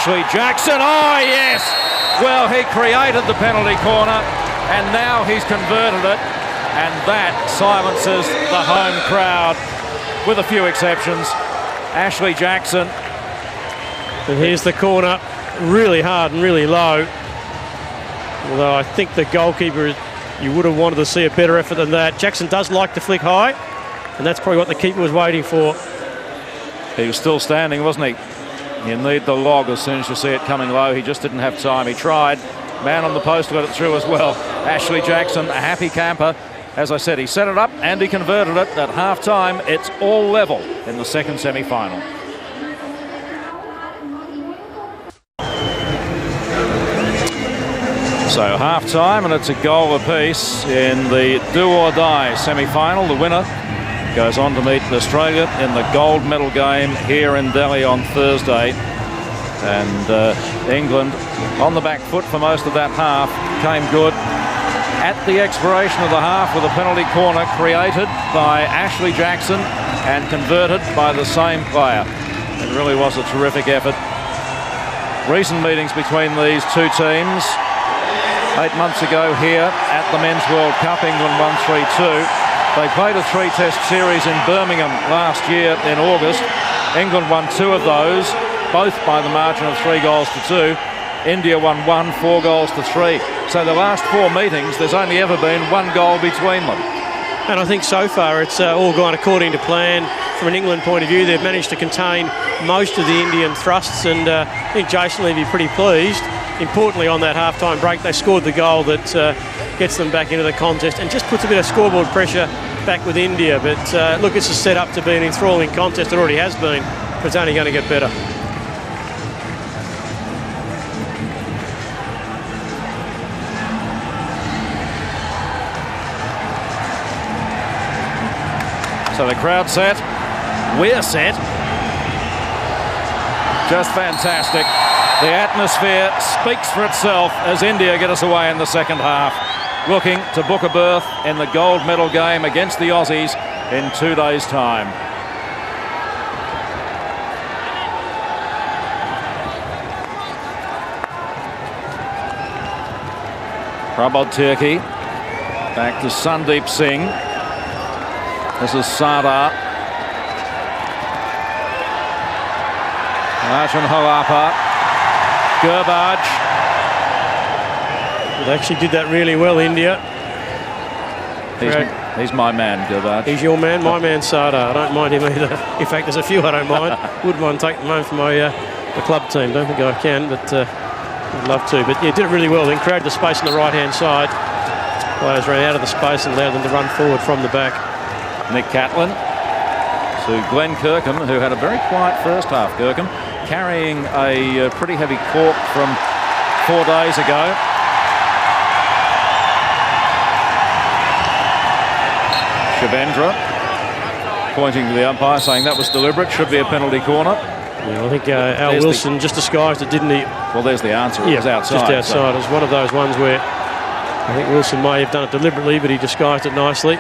Ashley Jackson. Oh, yes. Well, he created the penalty corner, and now he's converted it, and that silences the home crowd, with a few exceptions. Ashley Jackson. And here's the corner, really hard and really low. Although I think the goalkeeper, you would have wanted to see a better effort than that. Jackson does like to flick high, and that's probably what the keeper was waiting for. He was still standing, wasn't he? You need the log as soon as you see it coming low. He just didn't have time. He tried. Man on the post got it through as well. Ashley Jackson, a happy camper. As I said, he set it up and he converted it. At half-time, it's all level in the second semi-final. So half-time, and it's a goal apiece in the do-or-die semi-final. The winner goes on to meet Australia in the gold medal game here in Delhi on Thursday. And England on the back foot for most of that half, came good at the expiration of the half with a penalty corner created by Ashley Jackson and converted by the same player. It really was a terrific effort. Recent meetings between these two teams. 8 months ago here at the Men's World Cup, England won 3-2. They played a 3-test series in Birmingham last year in August. England won 2 of those, both by the margin of 3-2. India won 1, 4-3. So the last 4 meetings, there's only ever been 1 goal between them. And I think so far it's all gone according to plan. From an England point of view, they've managed to contain most of the Indian thrusts, and I think Jason will be pretty pleased. Importantly, on that half-time break, they scored the goal that gets them back into the contest and just puts a bit of scoreboard pressure back with India. But look, it's a set up to be an enthralling contest. It already has been, but it's only going to get better. So the crowd set, we're set. Just fantastic. The atmosphere speaks for itself as India get us away in the second half, looking to book a berth in the gold medal game against the Aussies in 2 days' time. Prabodh Tirkey back to Sandeep Singh. This is Sardar. Rajan Holapa. Gurbaj. They actually did that really well, India. He's my man, Gurbaj. He's your man, my man Sardar. I don't mind him either. In fact, there's a few I don't mind. Wouldn't mind taking them home for my the club team. Don't think I can, but I'd love to. But yeah, did it really well then. Created the space on the right-hand side. Players ran out of the space and allowed them to run forward from the back. Nick Catlin to Glenn Kirkham, who had a very quiet first half. Kirkham carrying a pretty heavy cork from 4 days ago. Shavendra pointing to the umpire, saying that was deliberate, should be a penalty corner. Yeah, I think Al Wilson just disguised it, didn't he? Well, there's the answer. It was outside. Just outside. It was one of those ones where I think Wilson may have done it deliberately, but he disguised it nicely.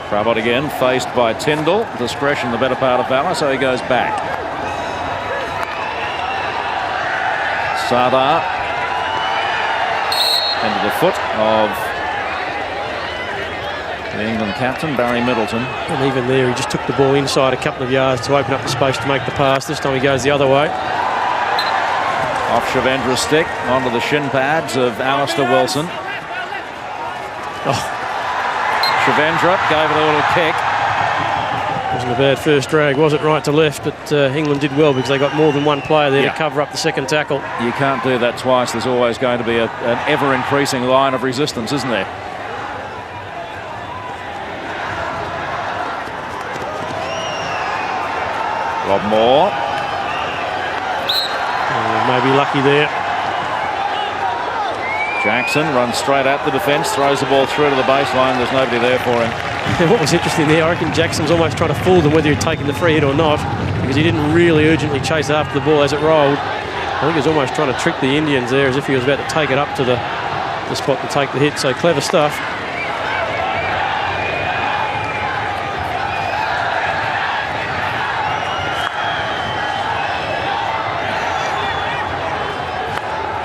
Prabodh again, faced by Tyndall. Discretion the better part of valour, so he goes back. Sardar into the foot of the England captain, Barry Middleton. And even there, he just took the ball inside a couple of yards to open up the space to make the pass. This time he goes the other way. Off Shavendra's stick, onto the shin pads of Alistair Wilson. Oh. Shavendra gave it a little kick. Wasn't a bad first drag, was it? Right to left, but England did well because they got more than one player there to cover up the second tackle. You can't do that twice. There's always going to be an ever-increasing line of resistance, isn't there? Rob Moore. Maybe lucky there. Jackson runs straight at the defence, throws the ball through to the baseline. There's nobody there for him. What was interesting there, I reckon Jackson's almost trying to fool them whether he'd taken the free hit or not, because he didn't really urgently chase after the ball as it rolled. I think he was almost trying to trick the Indians there as if he was about to take it up to the spot to take the hit. So clever stuff.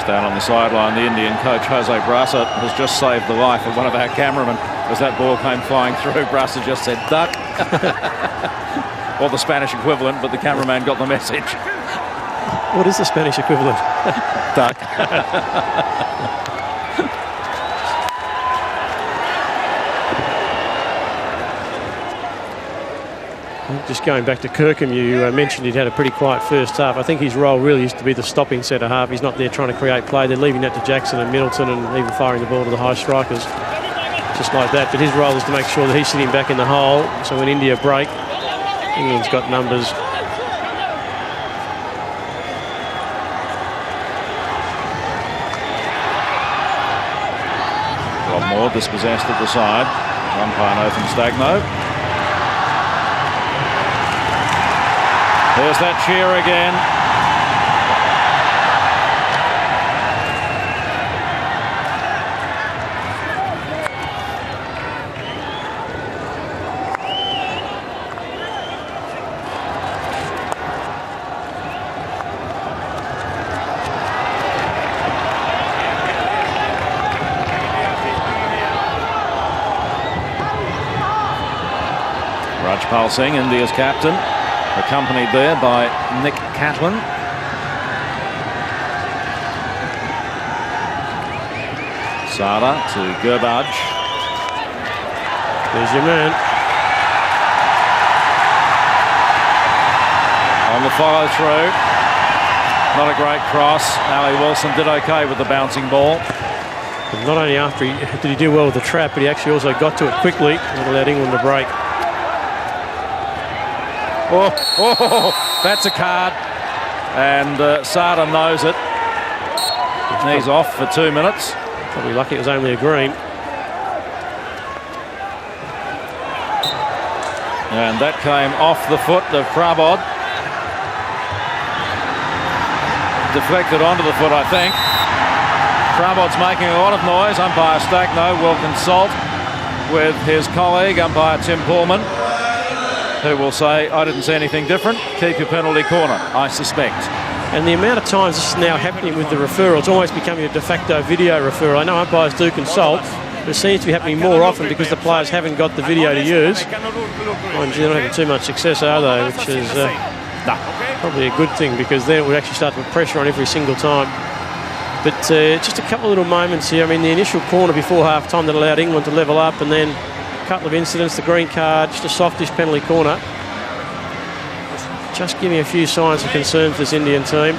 Down on the sideline, the Indian coach, Jose Brasa, has just saved the life of one of our cameramen. As that ball came flying through, Brasa just said, duck. Or the Spanish equivalent, but the cameraman got the message. What is the Spanish equivalent? Duck. Just going back to Kirkham, you mentioned he'd had a pretty quiet first half. I think his role really is to be the stopping centre half. He's not there trying to create play. They're leaving that to Jackson and Middleton and even firing the ball to the high strikers. Just like that. But his role is to make sure that he's sitting back in the hole. So when India break, England's got numbers. Rob Moore dispossessed at the side. Umpire Nathan Stagno. There's that cheer again. Rajpal Singh, India's captain, accompanied there by Nick Catlin. Sada to Gurbaj. There's your man. On the follow through. Not a great cross. Ali Wilson did okay with the bouncing ball. And not only after did he do well with the trap, but he actually also got to it quickly and allowed England to break. Oh, that's a card. And Sada knows it. He's off for 2 minutes. Probably lucky it was only a green. And that came off the foot of Prabod. Deflected onto the foot, I think. Prabod's making a lot of noise. Umpire Stagno will consult with his colleague, umpire Tim Pullman, who will say, I didn't see anything different. Keep your penalty corner, I suspect. And the amount of times this is now happening with the referral, it's almost becoming a de facto video referral. I know umpires do consult, but it seems to be happening more often because the players haven't got the video to use. Mind you, they're not having too much success, are they? Which is probably a good thing, because then it would actually start to put pressure on every single time. But just a couple of little moments here. I mean, the initial corner before half-time that allowed England to level up, and then a couple of incidents, the green card, just a softish penalty corner. Just giving a few signs of concern for this Indian team.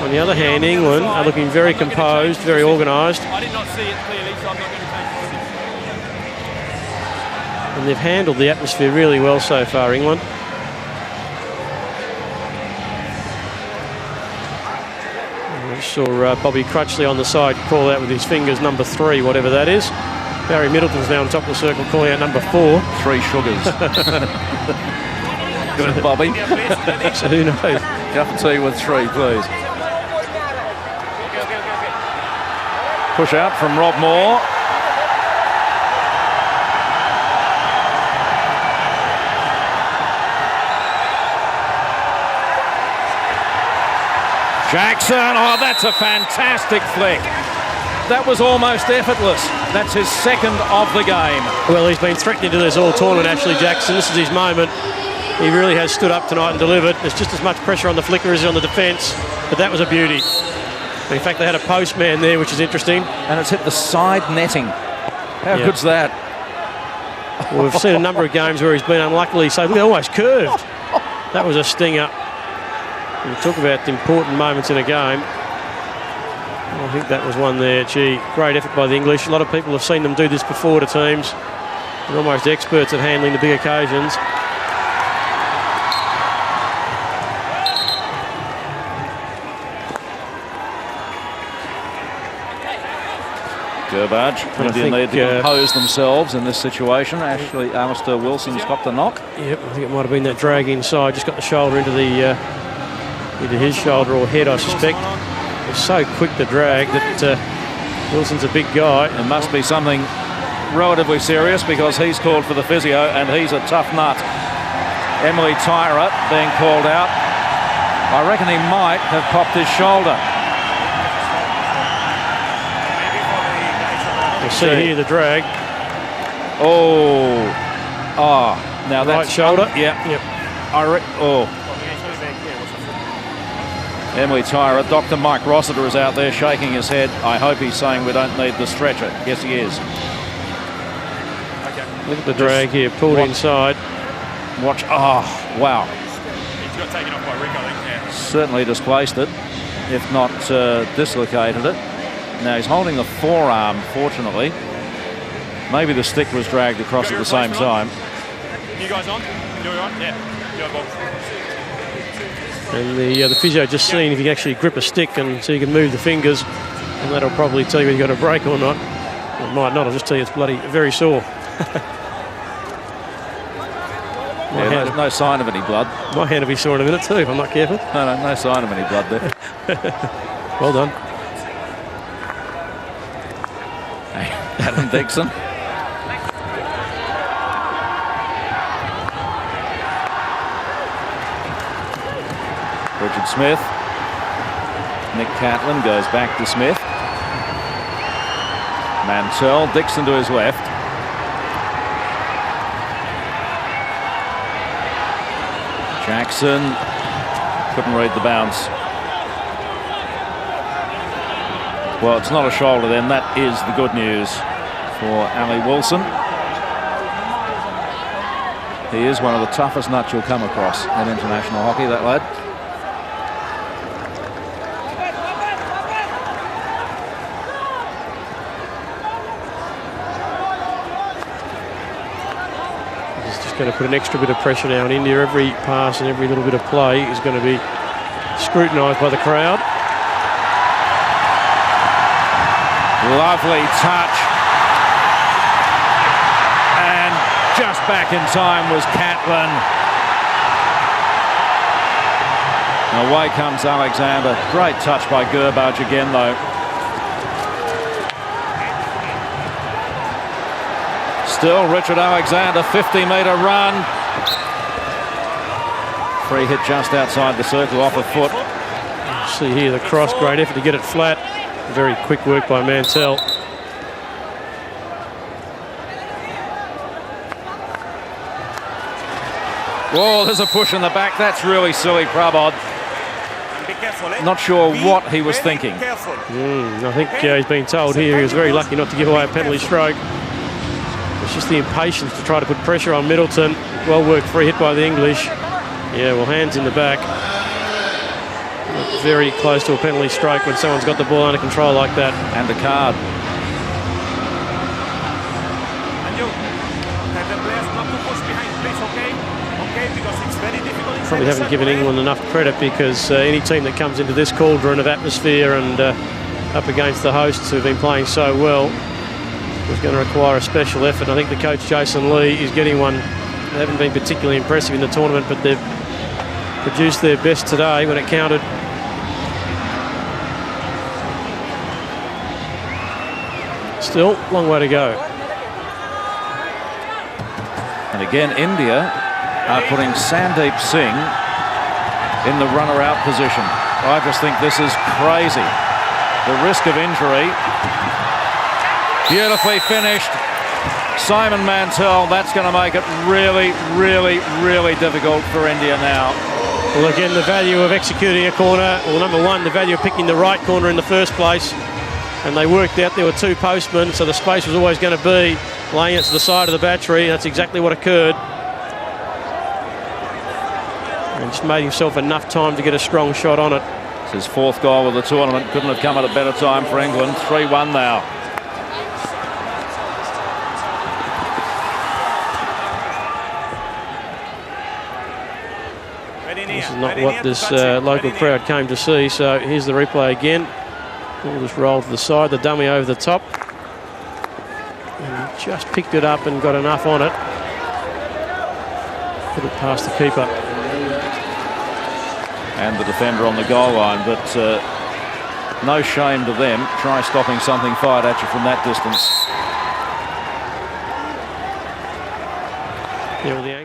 On the other hand, England are looking very composed, very organised. I did not see it clearly, so I'm not going to take it. And they've handled the atmosphere really well so far, England. I saw Bobby Crutchley on the side call out with his fingers number 3, whatever that is. Barry Middleton's now on top of the circle calling out number 4. 3 sugars. Good, Bobby. So who knows? Cup of tea with 3, please. Push out from Rob Moore. Jackson, oh, that's a fantastic flick. That was almost effortless. That's his second of the game. Well, he's been threatening to do this all tournament, Ashley Jackson. This is his moment. He really has stood up tonight and delivered. There's just as much pressure on the flicker as on the defence, but that was a beauty. In fact, they had a postman there, which is interesting. And it's hit the side netting. How good's that? Well, we've seen a number of games where he's been unluckily, so look, almost curved. That was a stinger. We talk about the important moments in a game. I think that was one there. Gee, great effort by the English. A lot of people have seen them do this before to teams. They're almost experts at handling the big occasions. Gurbaj, India need to compose themselves in this situation. Actually, Alistair Wilson's got the knock. Yep, I think it might have been that drag inside. Just got the shoulder into the into his shoulder or head, I suspect. It's so quick to drag that Wilson's a big guy. It must be something relatively serious, because he's called for the physio and he's a tough nut. Emily Tyra being called out. I reckon he might have popped his shoulder. You see here the drag. Now Right that's shoulder. Yeah. Yep. Emily Tyra. Dr. Mike Rossiter is out there shaking his head. I hope he's saying we don't need the stretcher. Yes, he is. Look at the drag here, pulled inside. Watch. Oh, wow. He's got taken off by Rick, I think. Yeah. Certainly displaced it, if not dislocated it. Now he's holding the forearm, fortunately. Maybe the stick was dragged across at the same time. You guys on? You all right? Yeah. Go, Bob. And the physio just seeing if you can actually grip a stick and so you can move the fingers, and that'll probably tell you whether you've got a break or not. It might not. I'll just tell you it's bloody very sore. Yeah, no sign of any blood. My hand will be sore in a minute too if I'm not careful. No sign of any blood there. Well done. Hey, Adam Dixon. Richard Smith. Nick Catlin goes back to Smith. Mantell. Dixon to his left. Jackson couldn't read the bounce. Well, it's not a shoulder then. That is the good news for Ali Wilson. He is one of the toughest nuts you'll come across in international hockey, that lad. Going to put an extra bit of pressure now on India. Every pass and every little bit of play is going to be scrutinised by the crowd. Lovely touch. And just back in time was Catlin. Away comes Alexander. Great touch by Gerbage again, though. Still Richard Alexander, 50-metre run. Free hit just outside the circle off a foot. See here the cross, great effort to get it flat. Very quick work by Mantell. Whoa, there's a push in the back. That's really silly, Prabod. Not sure what he was thinking. I think he's been told here he was very lucky not to give away a penalty stroke. It's just the impatience to try to put pressure on Middleton. Well worked free hit by the English. Yeah, well, hands in the back. Very close to a penalty stroke when someone's got the ball under control like that. And a card. Probably haven't given England enough credit because any team that comes into this cauldron of atmosphere and up against the hosts who've been playing so well is going to require a special effort. I think the coach Jason Lee is getting one. They haven't been particularly impressive in the tournament, but they've produced their best today when it counted. Still, long way to go. And again, India are putting Sandeep Singh in the runner-out position. I just think this is crazy. The risk of injury. Beautifully finished. Simon Mantell, that's going to make it really, really, really difficult for India now. Well, again, the value of executing a corner. Well, number one, the value of picking the right corner in the first place. And they worked out there were two postmen, so the space was always going to be laying it to the side of the battery. That's exactly what occurred. And just made himself enough time to get a strong shot on it. It's his fourth goal of the tournament. Couldn't have come at a better time for England. 3-1 now. This is not what this local crowd came to see, so here's the replay again. Ball just rolled to the side, the dummy over the top. And he just picked it up and got enough on it. Put it past the keeper. And the defender on the goal line, but no shame to them. Try stopping something fired at you from that distance. Yeah, well, the